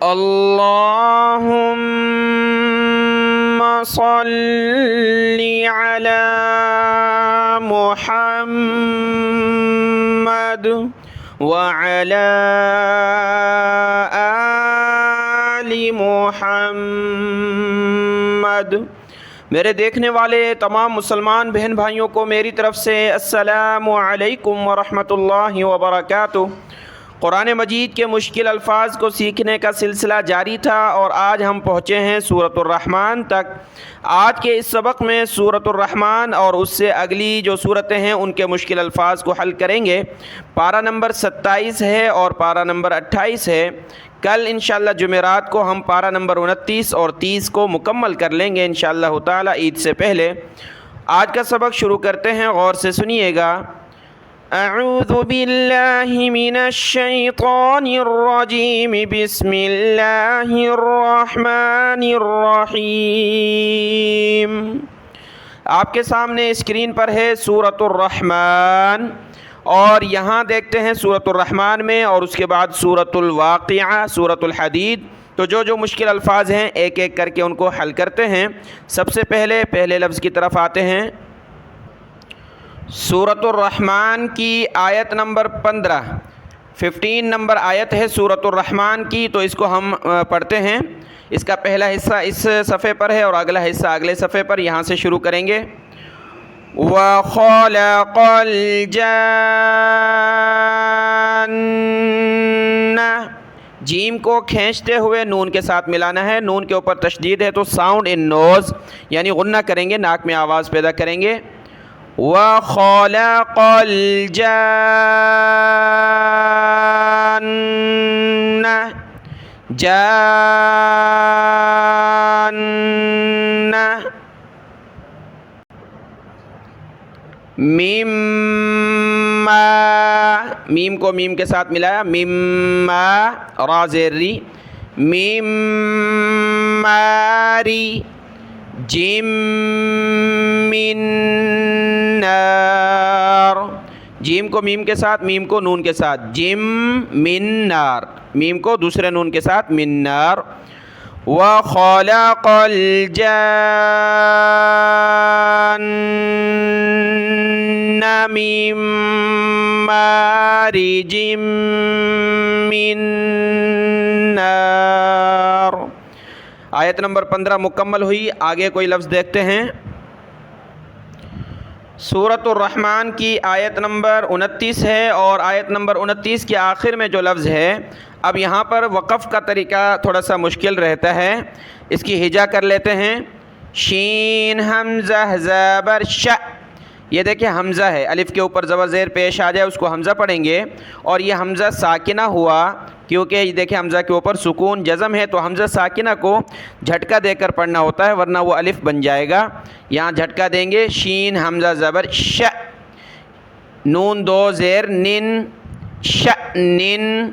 اللهم صل على محمد وعلى آل محمد۔ میرے دیکھنے والے تمام مسلمان بہن بھائیوں کو میری طرف سے السلام علیکم ورحمۃ اللہ وبرکاتہ۔ قرآن مجید کے مشکل الفاظ کو سیکھنے کا سلسلہ جاری تھا اور آج ہم پہنچے ہیں سورۃ الرحمن تک۔ آج کے اس سبق میں سورۃ الرحمن اور اس سے اگلی جو صورتیں ہیں ان کے مشکل الفاظ کو حل کریں گے۔ پارہ نمبر 27 ہے اور پارہ نمبر 28 ہے۔ کل انشاءاللہ جمعرات کو ہم پارہ نمبر 29 اور 30 کو مکمل کر لیں گے انشاءاللہ تعالی عید سے پہلے۔ آج کا سبق شروع کرتے ہیں، غور سے سنیے گا۔ اعوذ باللہ من الشیطان الرجیم، بسم اللہ الرحمن الرحیم۔ آپ کے سامنے اسکرین پر ہے سورۃ الرحمن، اور یہاں دیکھتے ہیں سورۃ الرحمن میں اور اس کے بعد سورۃ الواقعہ، سورۃ الحدید۔ تو جو مشکل الفاظ ہیں ایک ایک کر کے ان کو حل کرتے ہیں۔ سب سے پہلے لفظ کی طرف آتے ہیں۔ سورۃ الرحمن کی آیت نمبر 15 نمبر آیت ہے سورۃ الرحمن کی، تو اس کو ہم پڑھتے ہیں۔ اس کا پہلا حصہ اس صفحے پر ہے اور اگلا حصہ اگلے صفحے پر، یہاں سے شروع کریں گے۔ وَخَلَقَ الْجَانَّ، جیم کو کھینچتے ہوئے نون کے ساتھ ملانا ہے، نون کے اوپر تشدید ہے تو ساؤنڈ ان نوز یعنی غنہ کریں گے، ناک میں آواز پیدا کریں گے۔ وَخَلَقَ الْجَانَّ، جَانَّ، مِمَّا، میم کو میم کے ساتھ ملایا، مِمَّا، را زیر ری، مِمَّاری، جِم من نار، جیم کو میم کے ساتھ، میم کو نون کے ساتھ، جم من نار، میم کو دوسرے نون کے ساتھ، من نار۔ وَخَلَقَ الْجَانَّ مِن مَّارِجٍ مِّن نَّارٍ۔ آیت نمبر 15 مکمل ہوئی۔ آگے کوئی لفظ دیکھتے ہیں۔ سورۃ الرحمن کی آیت نمبر 29 ہے اور آیت نمبر 29 کے آخر میں جو لفظ ہے، اب یہاں پر وقف کا طریقہ تھوڑا سا مشکل رہتا ہے، اس کی ہجا کر لیتے ہیں۔ شین حمزہ زبر ش، یہ دیکھیں حمزہ ہے، الف کے اوپر زبر زیر پیش آ جائے اس کو حمزہ پڑھیں گے، اور یہ حمزہ ساکنہ ہوا کیونکہ یہ دیکھیں حمزہ کے اوپر سکون جزم ہے، تو حمزہ ساکنہ کو جھٹکا دے کر پڑھنا ہوتا ہے ورنہ وہ الف بن جائے گا۔ یہاں جھٹکا دیں گے، شین حمزہ زبر ش، نون دو زیر نن، شأنن،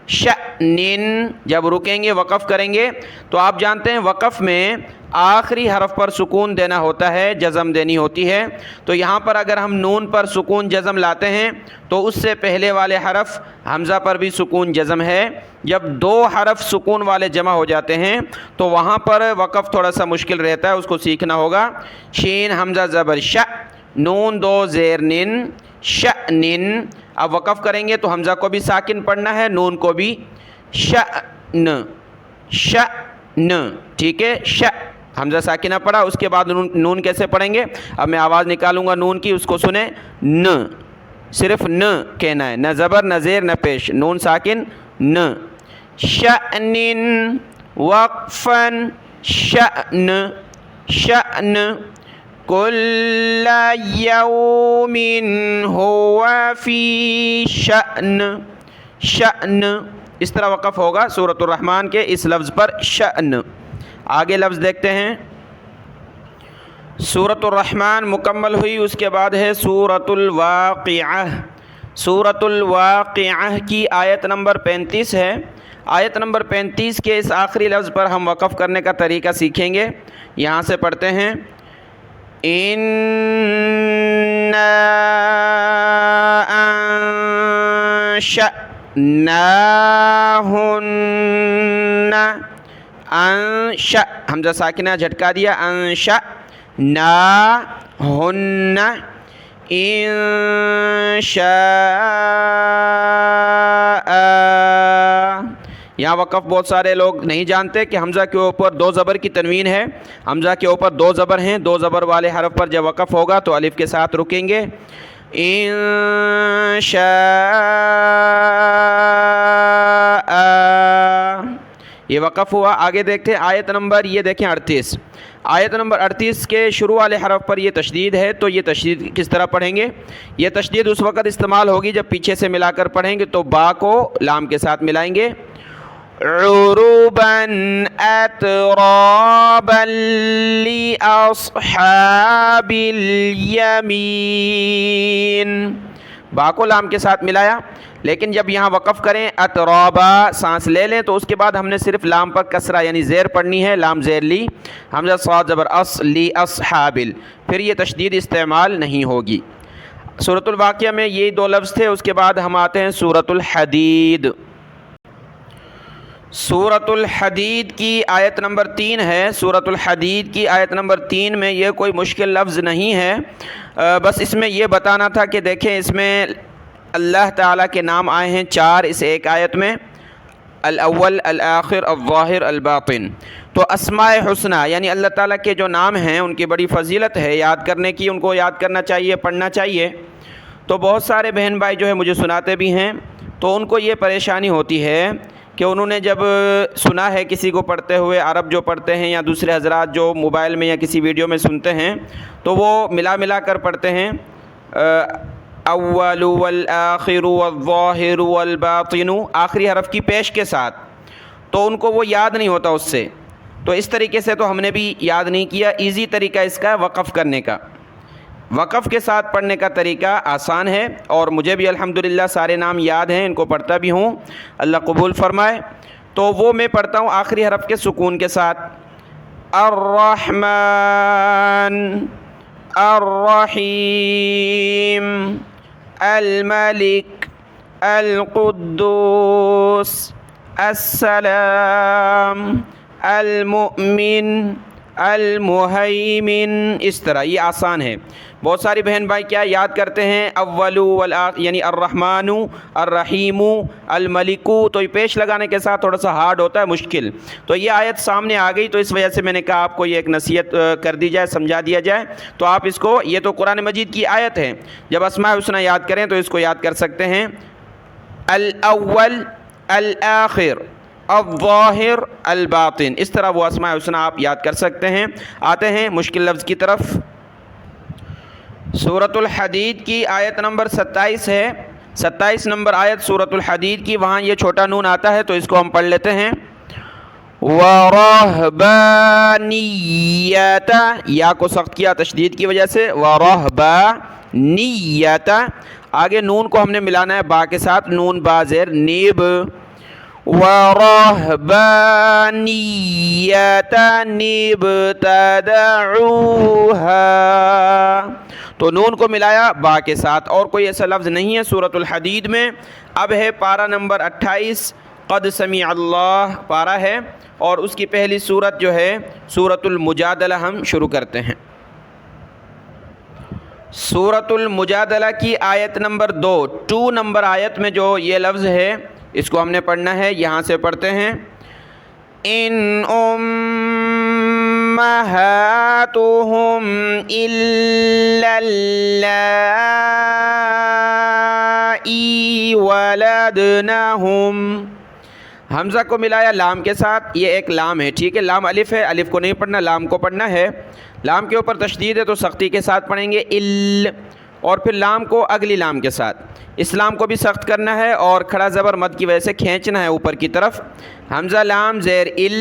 شأنن۔ جب رکیں گے وقف کریں گے تو آپ جانتے ہیں وقف میں آخری حرف پر سکون دینا ہوتا ہے، جزم دینی ہوتی ہے، تو یہاں پر اگر ہم نون پر سکون جزم لاتے ہیں تو اس سے پہلے والے حرف حمزہ پر بھی سکون جزم ہے۔ جب دو حرف سکون والے جمع ہو جاتے ہیں تو وہاں پر وقف تھوڑا سا مشکل رہتا ہے، اس کو سیکھنا ہوگا۔ شین حمزہ زبر ش، نون دو زیر نن، شأنن۔ اب وقف کریں گے تو حمزہ کو بھی ساکن پڑھنا ہے، نون کو بھی، شأن، شأن، ٹھیک ہے، ش حمزہ ساکنہ پڑھا، اس کے بعد نون کیسے پڑھیں گے؟ اب میں آواز نکالوں گا نون کی، اس کو سنیں، ن، صرف ن کہنا ہے، نہ زبر نہ زیر نہ پیش، نون ساکن، ن۔ شأنن، وقفاً، شأن، شأن، کل یوم ہوا فی شأن، شأن، اس طرح وقف ہوگا سورۃ الرحمن کے اس لفظ پر، شأن۔ آگے لفظ دیکھتے ہیں۔ سورۃ الرحمن مکمل ہوئی، اس کے بعد ہے سورۃ الواقعہ۔ سورۃ الواقعہ کی آیت نمبر 35 ہے۔ آیت نمبر 35 کے اس آخری لفظ پر ہم وقف کرنے کا طریقہ سیکھیں گے۔ یہاں سے پڑھتے ہیں، اِنَّا أَنشَأْنَاهُنَّ انش حمزہ ساکنہ جھٹکا دیا انش نا ہن انشاء یہاں وقف بہت سارے لوگ نہیں جانتے کہ حمزہ کے اوپر دو زبر کی تنوین ہے. حمزہ کے اوپر دو زبر ہیں. دو زبر والے حرف پر جب وقف ہوگا تو الف کے ساتھ رکیں گے. انشاء یہ وقف ہوا. آگے دیکھتے ہیں آیت نمبر یہ دیکھیں 38. آیت نمبر 38 کے شروع والے حرف پر یہ تشدید ہے. تو یہ تشدید کس طرح پڑھیں گے؟ یہ تشدید اس وقت استعمال ہوگی جب پیچھے سے ملا کر پڑھیں گے. تو با کو لام کے ساتھ ملائیں گے. عروبا اترابا لاصحاب الیمین. با کو لام کے ساتھ ملایا. لیکن جب یہاں وقف کریں اترابا سانس لے لیں تو اس کے بعد ہم نے صرف لام پر کسرہ یعنی زیر پڑھنی ہے. لام زیر لی حمزہ صاد زبر اص لی اصحابل. پھر یہ تشدید استعمال نہیں ہوگی. سورۃ الواقعہ میں یہ دو لفظ تھے. اس کے بعد ہم آتے ہیں سورۃ الحدید. سورۃ الحدید کی آیت نمبر 3 ہے. سورۃ الحدید کی آیت نمبر 3 میں یہ کوئی مشکل لفظ نہیں ہے. بس اس میں یہ بتانا تھا کہ دیکھیں اس میں اللہ تعالیٰ کے نام آئے ہیں 4 اس ایک آیت میں. الاول الآخر الظاہر الباطن. تو اسماء حسنہ یعنی اللہ تعالیٰ کے جو نام ہیں ان کی بڑی فضیلت ہے یاد کرنے کی. ان کو یاد کرنا چاہیے, پڑھنا چاہیے. تو بہت سارے بہن بھائی جو ہے مجھے سناتے بھی ہیں تو ان کو یہ پریشانی ہوتی ہے کہ انہوں نے جب سنا ہے کسی کو پڑھتے ہوئے, عرب جو پڑھتے ہیں یا دوسرے حضرات جو موبائل میں یا کسی ویڈیو میں سنتے ہیں تو وہ ملا کر پڑھتے ہیں اول والآخر والظاہر والباطن آخری حرف کی پیش کے ساتھ. تو ان کو وہ یاد نہیں ہوتا اس سے. تو اس طریقے سے تو ہم نے بھی یاد نہیں کیا. ایزی طریقہ اس کا وقف کرنے کا, وقف کے ساتھ پڑھنے کا طریقہ آسان ہے. اور مجھے بھی الحمدللہ سارے نام یاد ہیں, ان کو پڑھتا بھی ہوں, اللہ قبول فرمائے. تو وہ میں پڑھتا ہوں آخری حرف کے سکون کے ساتھ. الرحمن الرحیم الملک القدوس السلام المؤمن المہیمن. اس طرح یہ آسان ہے. بہت ساری بہن بھائی کیا یاد کرتے ہیں اول والآخر یعنی الرحمن الرحیم الملک. تو یہ پیش لگانے کے ساتھ تھوڑا سا ہارڈ ہوتا ہے, مشکل. تو یہ آیت سامنے آ گئی تو اس وجہ سے میں نے کہا آپ کو یہ ایک نصیحت کر دی جائے, سمجھا دیا جائے. تو آپ اس کو, یہ تو قرآن مجید کی آیت ہے, جب اسماء حسنہ یاد کریں تو اس کو یاد کر سکتے ہیں. الاول الآخر الظاہر الباطن, اس طرح وہ اسماء حسنہ آپ یاد کر سکتے ہیں. آتے ہیں مشکل لفظ کی طرف. سورۃ الحدید کی آیت نمبر 27 ہے. 27 نمبر آیت سورۃ الحدید کی. وہاں یہ چھوٹا نون آتا ہے تو اس کو ہم پڑھ لیتے ہیں. وَرَهْبَانِيَّةَ یا کو سخت کیا تشدید کی وجہ سے. وَرَهْبَانِيَّةَ آگے نون کو ہم نے ملانا ہے با کے ساتھ. نون با زیر نیب. وَرَهْبَانِيَّةً ابْتَدَعُوهَا تو نون کو ملایا با کے ساتھ. اور کوئی ایسا لفظ نہیں ہے سورۃ الحدید میں. اب ہے پارہ نمبر 28 قد سمیع اللہ پارہ ہے, اور اس کی پہلی سورت جو ہے سورۃ المجادلہ ہم شروع کرتے ہیں. سورۃ المجادلہ کی آیت نمبر 2 نمبر آیت میں جو یہ لفظ ہے اس کو ہم نے پڑھنا ہے. یہاں سے پڑھتے ہیں ان امہاتہم الا اللائی ولدنہم. حمزہ کو ملایا لام کے ساتھ. یہ ایک لام ہے, ٹھیک ہے, لام الف ہے, الف کو نہیں پڑھنا, لام کو پڑھنا ہے. لام کے اوپر تشدید ہے تو سختی کے ساتھ پڑھیں گے ال, اور پھر لام کو اگلی لام کے ساتھ. اس لام کو بھی سخت کرنا ہے اور کھڑا زبر مد کی وجہ سے کھینچنا ہے اوپر کی طرف. حمزہ لام زیر ال,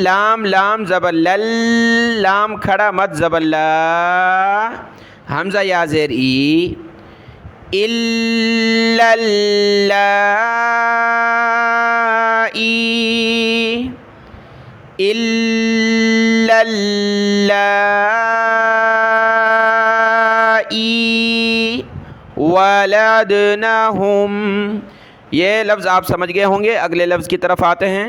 لام لام زبر لل, لام کھڑا مد زبر لا, حمزہ یا زیر ای. الا اللائی الا اللائی ولدنہم. یہ لفظ آپ سمجھ گئے ہوں گے. اگلے لفظ کی طرف آتے ہیں.